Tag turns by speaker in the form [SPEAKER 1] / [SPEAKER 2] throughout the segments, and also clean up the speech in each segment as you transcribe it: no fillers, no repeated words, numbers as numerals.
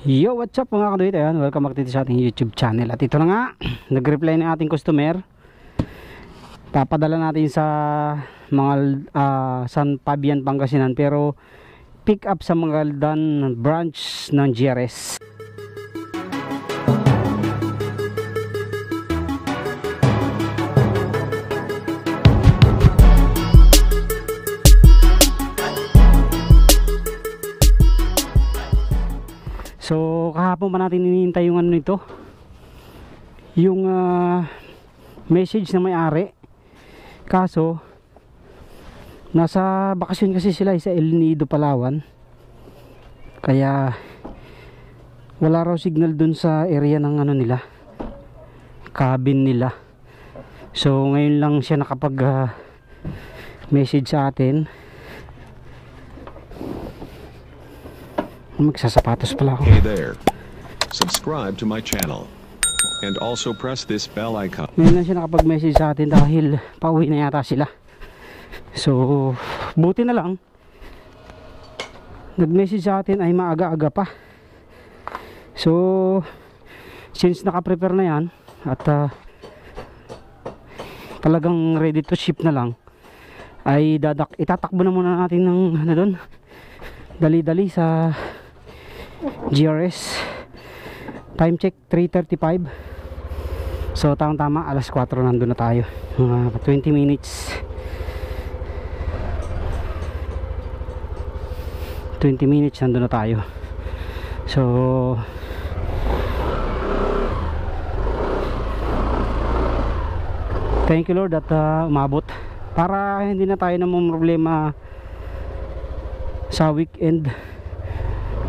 [SPEAKER 1] Yo, what's up mga kaduit? Ayan, welcome back dito sa ating YouTube channel. At ito na nga, nag-reply na ating customer. Papadala natin sa mga San Fabian, Pangasinan, pero pick up sa Magaldan branch ng GRS. So kahapon pa natin hinihintay yung ano nito, yung message na may-ari. Kaso nasa bakasyon kasi sila sa El Nido, Palawan, kaya wala raw signal dun sa area ng ano nila, cabin nila. So ngayon lang siya nakapag message sa atin. Magsasapatos pala ako.
[SPEAKER 2] Hey there. Subscribe to my channel. And also press this bell icon.
[SPEAKER 1] Ngayon lang siya nakapag-message sa atin dahil pauwi na yata sila. So, buti na lang nag-message sa atin ay maaga-aga pa. So, since naka-prepare na yan at talagang ready to ship na lang, ay itatakbo na muna natin ng ano doon, dali-dali sa GRS. Time check 3:35. So tama alas 4 nandun na tayo. 20 minutes 20 minutes nandun na tayo. So thank you Lord at umabot para hindi na tayo namang problema sa weekend.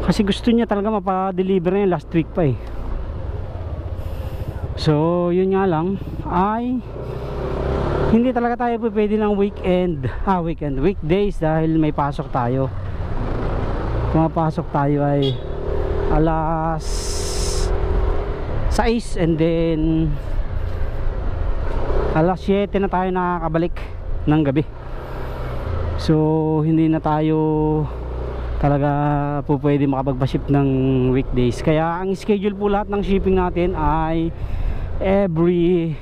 [SPEAKER 1] Kasi gusto niya talaga mapa-deliver niya last week pa eh. So yun nga lang ay hindi talaga tayo pwede ng weekdays dahil may pasok tayo. Pumapasok tayo ay alas 6 and then alas 7 na tayo nakakabalik ng gabi. So hindi na tayo talaga po pwede makapagpa-ship ng weekdays. Kaya ang schedule po lahat ng shipping natin ay every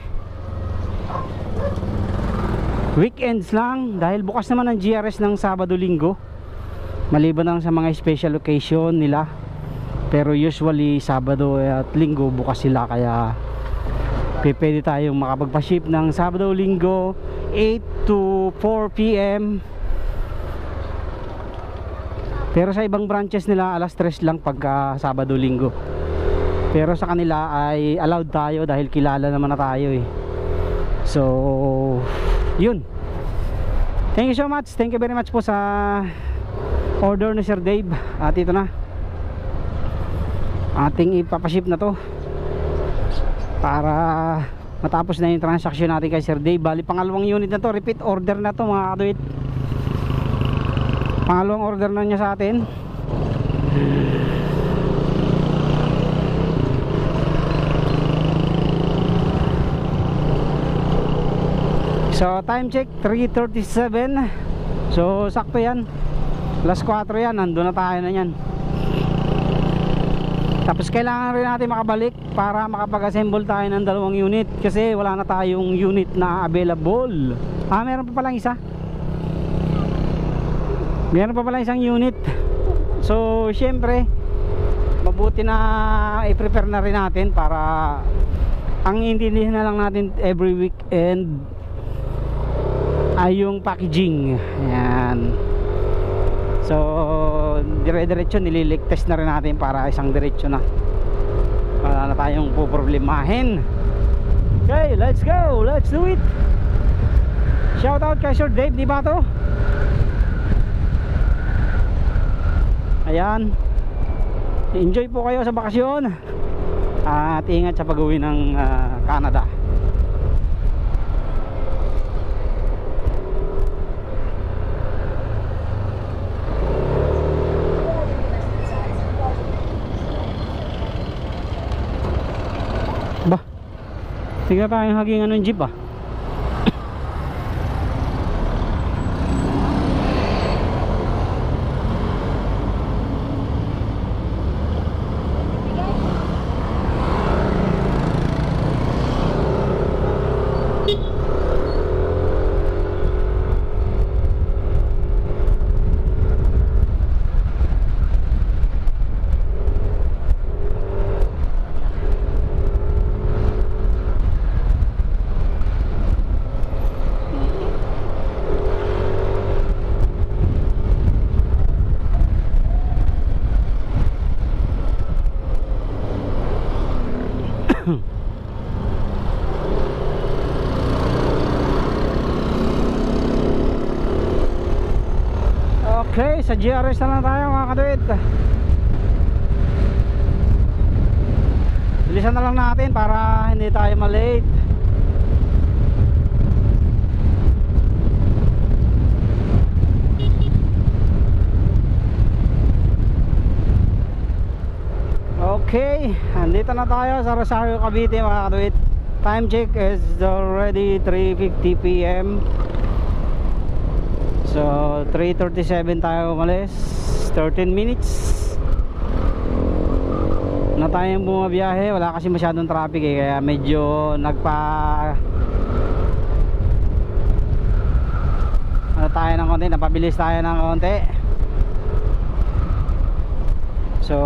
[SPEAKER 1] weekends lang, dahil bukas naman ang GRS ng Sabado Linggo, maliban lang sa mga special occasion nila, pero usually Sabado at Linggo bukas sila. Kaya pwede tayong makapagpa-ship ng Sabado Linggo 8 to 4 PM. Pero sa ibang branches nila alas 3 lang pagka Sabado Linggo. Pero sa kanila ay allowed tayo dahil kilala naman na tayo eh. So yun, thank you so much, thank you very much po sa order ni Sir Dave. At ito na, ating ipapaship na to para matapos na yung transaction natin kay Sir Dave. Bali pangalawang unit na to, repeat order na to mga katuwit. Pangalawang order na niya sa atin. So time check 3:37. So sakto yan, alas 4 yan, nandun na tayo na yan. Tapos kailangan rin natin makabalik para makapag-assemble tayo ng dalawang unit, kasi wala na tayong unit na available. Meron pa palang isa, meron pa pala isang unit. So syempre mabuti na i-prepare na rin natin para ang intindihin na lang natin every weekend ay yung packaging. Ayan. So dire-diretso nililig test na rin natin para isang diretso na, wala na tayong poproblemahin. Okay, let's go, let's do it. Shout out kay Sir Dave, di ba to? Ayan, enjoy po kayo sa bakasyon at ingat sa pag-uwi ng Canada. Ba, tignan tayong hagingan ng jeep ah. GRS na lang tayo mga kaduit. Bilisan na lang natin para hindi tayo malate. Okay, andito na tayo sa Rosario, Cavite mga kaduit. Time check is already 3:50 PM. So 3:37 tayo umalis. 13 minutes na tayong bumabiyahe. Wala kasi masyadong traffic kaya medyo tayo ng konti, napabilis tayo ng konti. So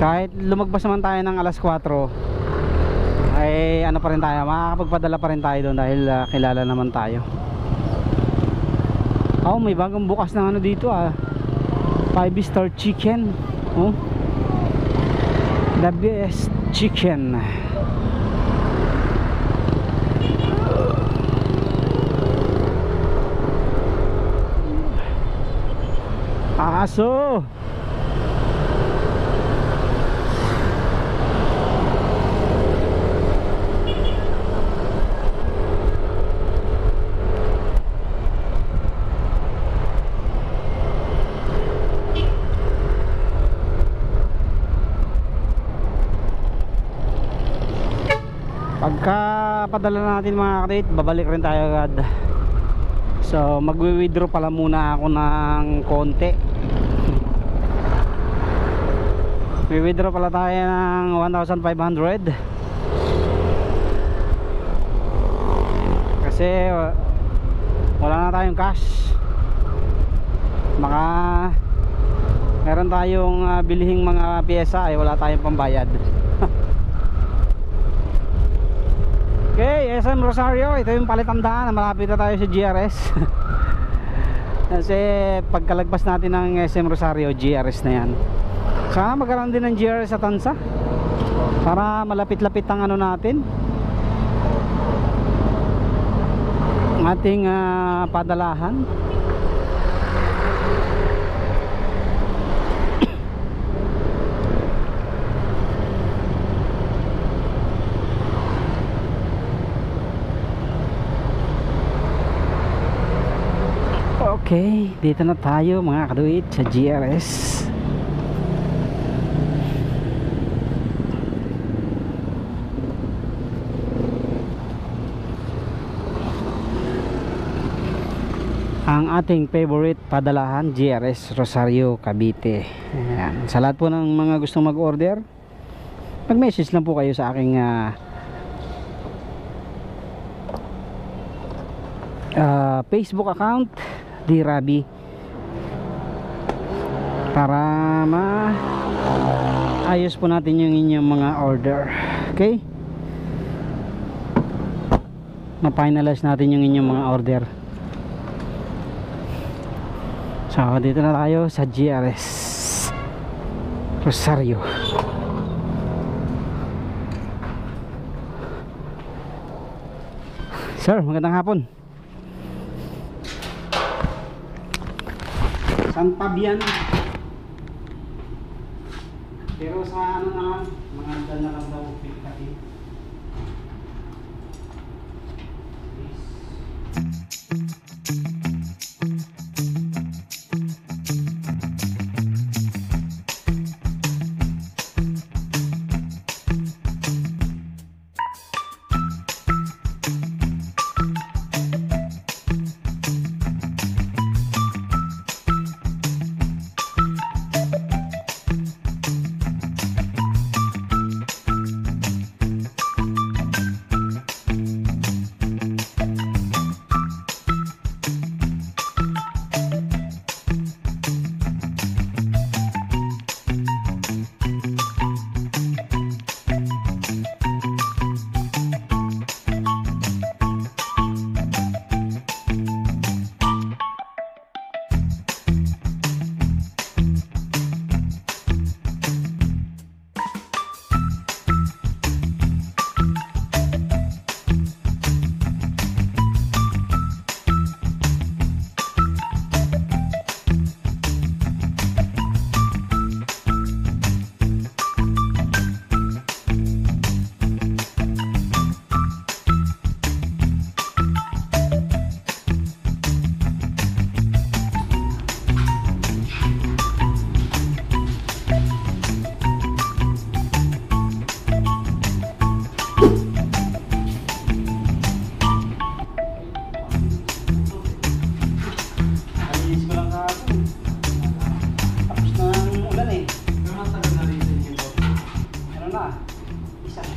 [SPEAKER 1] kahit lumagpas naman tayo ng alas 4 ay ano pa rin tayo, makakapagpadala pa rin tayo doon dahil kilala naman tayo. Oh, may bagong bukas na ano dito 5-star chicken. Oh, the best chicken. Aso. Pagka padala natin mga kadate, babalik rin tayo agad. So magwi-withdraw pala muna ako ng konti. Withdraw pala tayo ng 1,500 kasi wala na tayong cash. Baka meron tayong bilhing mga pyesa ay wala tayong pambayad. Okay, SM Rosario, ito yung palitandaan na malapit na tayo sa GRS. Kasi pagkalagpas natin ng SM Rosario, GRS na yan. Sana magkaroon din ng GRS sa Tansa para malapit-lapit ang ano natin, ating padalahan. Okay, dito na tayo mga kaduit sa GRS. Ang ating favorite padalahan, GRS Rosario, Cavite. Ayan. Sa lahat po ng mga gustong mag-order, mag-message lang po kayo sa aking Facebook account, Dirabi, para ayos po natin yung inyong mga order. Okay, ma-finalize natin yung inyong mga order. So dito na tayo sa GRS Rosario. Sir, magandang hapon. San Fabian. Pero sa ano naman, mga dal na lang daw pagkain.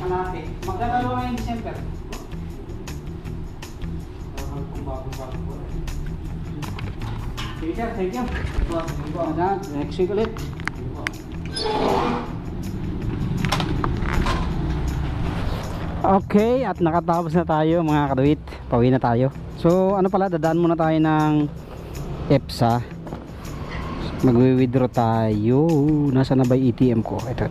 [SPEAKER 1] natin. Magdadalo ngayong December. Sige sir, thank you. Next week ulit. Okay, at nakatapos na tayo mga kaduit. Pauwi na tayo. So ano pala, dadaan muna tayo ng EPSA. Magwi-withdraw tayo. Nasaan na ba yung ATM ko? Ito.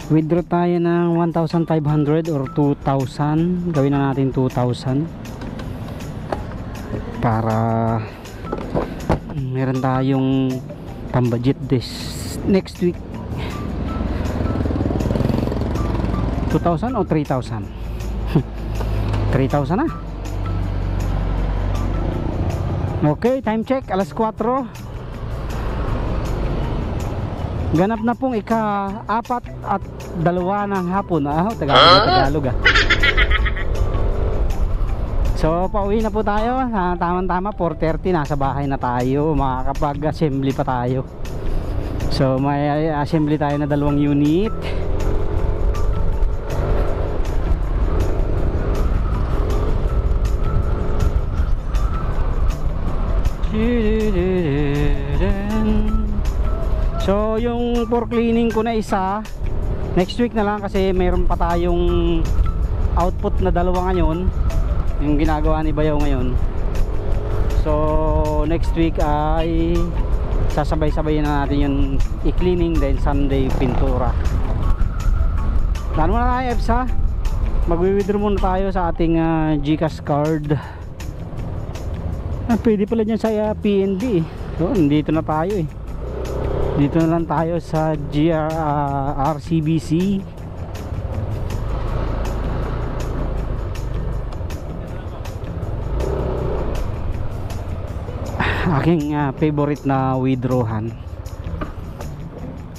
[SPEAKER 1] Withdraw tayo ng 1,500 or 2,000. Gawin na natin 2,000 para meron tayong pambudget this next week. 2,000 o 3,000? 3,000 na. Okay, time check, alas 4. Ganap na pong ika-4 at 2 ng hapon. Tagalog. So pauwi na po tayo. Tamang-tama 4:30 nasa bahay na tayo. Makakapag-assembly pa tayo. So may assembly tayo na 2 unit. So yung for cleaning ko na isa, next week na lang kasi mayroon pa tayong output na 2 ngayon, yung ginagawa ni Bayaw ngayon. So next week ay sasabay-sabay na natin yung i-cleaning, then Sunday pintura. Daan muna tayo EPSA. Magwi-withdraw muna tayo sa ating GCash card. Pwede pala dyan sa PNB. So dito na tayo eh. Dito na lang tayo sa RCBC. Aking favorite na withdrawhan.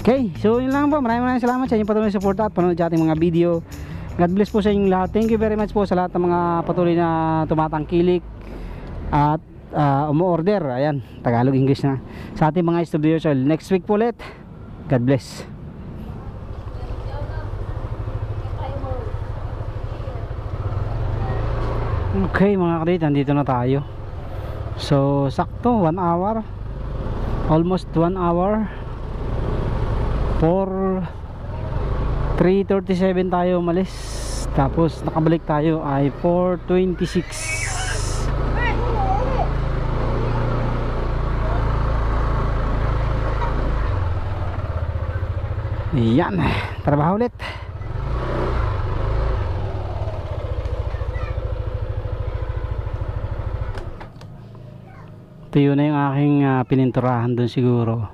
[SPEAKER 1] Okay, so yun lang po. Maraming salamat sa inyong patuloy na support at panonood sa ating mga video. God bless po sa inyong lahat. Thank you very much po sa lahat ng mga patuloy na tumatangkilik at umu-order. Ayan, Tagalog English na sa ating mga estudyos. Next week po ulit. God bless. Okay mga kadit, nandito na tayo. So sakto 1 hour, almost 1 hour. For 3:37 tayo umalis. Tapos nakabalik tayo ay 4:26. Yan, trabaho ulit. Ito yun na yung aking pininturahan doon siguro.